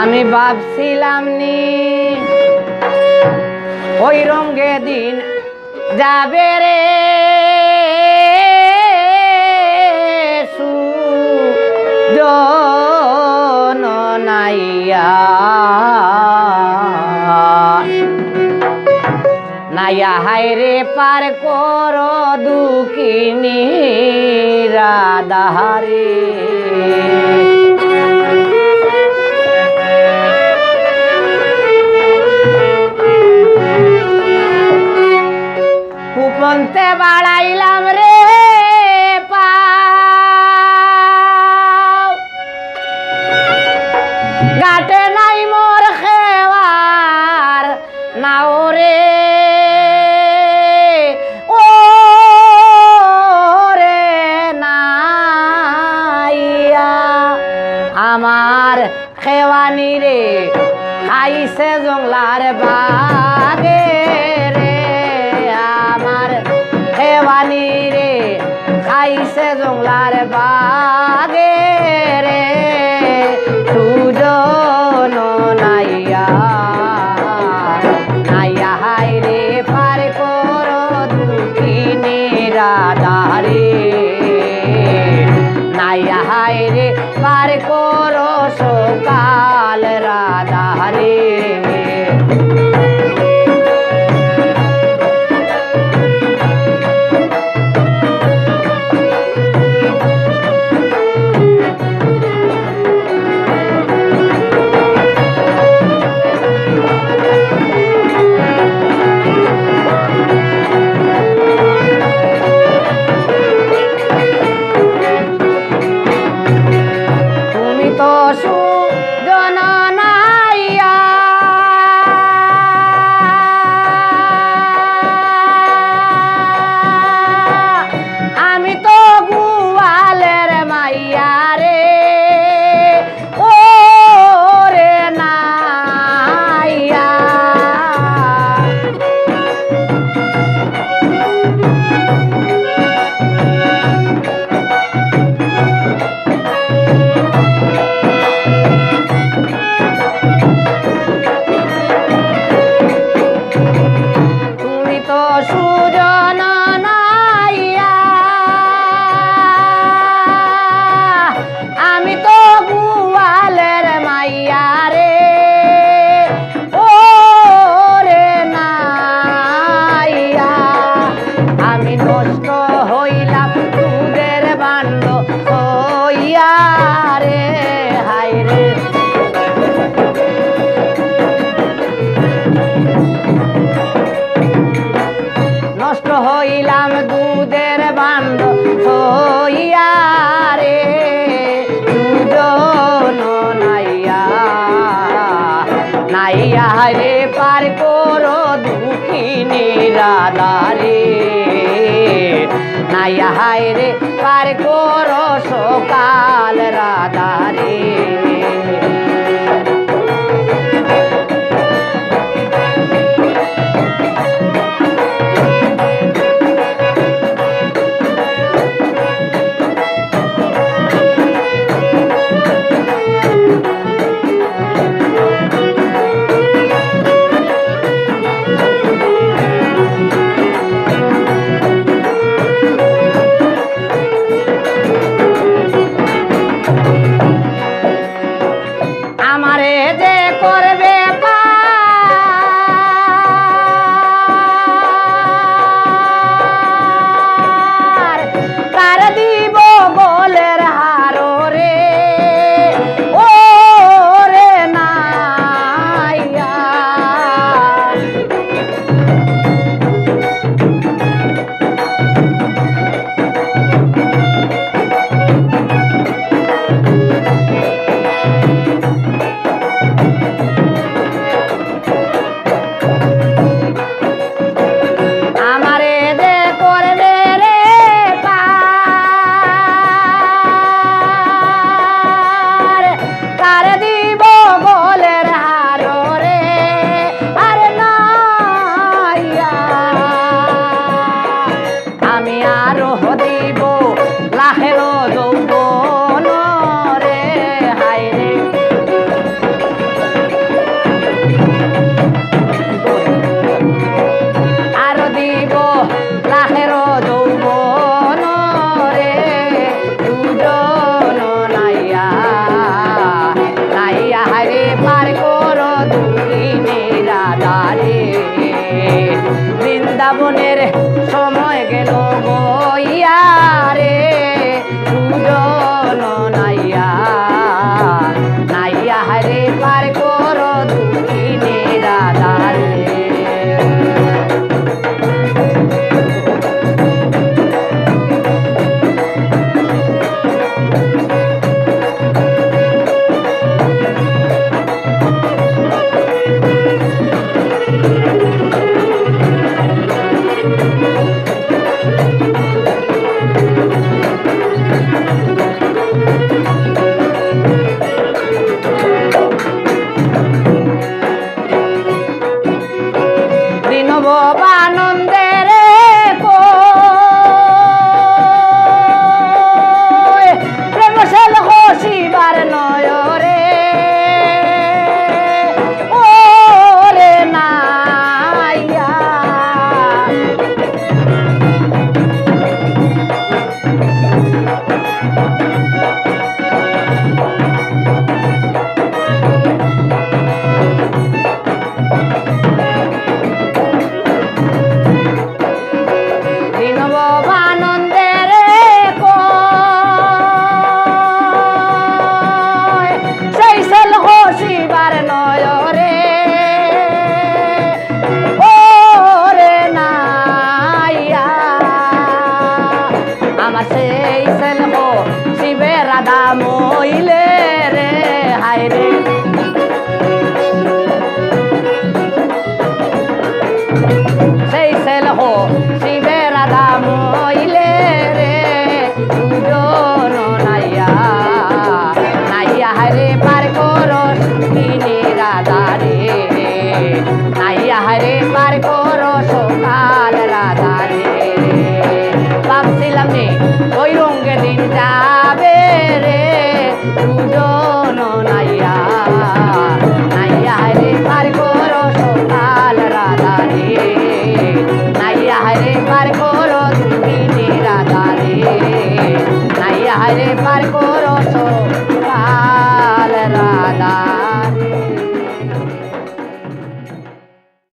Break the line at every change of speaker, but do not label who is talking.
আমি ভাবছিলাম নি ওই রঙে দিন যাবে রে সুজন নাইয়া নাইয়া হায়রে পার কর দুঃখিনী রাধারে কুপন্তে বাড়াইলাম রে পাও গাটে নাই মোর খেওয়ার নাও রে ও রে নাইয়া আমার খেওয়ানি রে খাইছে জংলার বাগে খেওয়ানি রে খাইছে জংলার বাগে রে সুজন নাইয়া নাইয়া হাই রে পার কর দুঃখিনী রাধারে নাইয়া হাই রে পার কর সকাল রাধারে হইলাম দুধের বান্ড হইয়া রে সুজন নাইয়া নাইয়া রে পার কর দুঃখিনী রাধারে নাইয়া রে পার কর সকাল রাধারে হায় রে সেই সেল হো শিবের রাধা মইলে রে দুজন নাইয়া নাইয়া হারে পার করো দিনে রাধা রে নাইয়া হারে পার করো সকাল রাধা রে ভাবছিলাম নে ওই রঙে দিন যাবে রে দুজন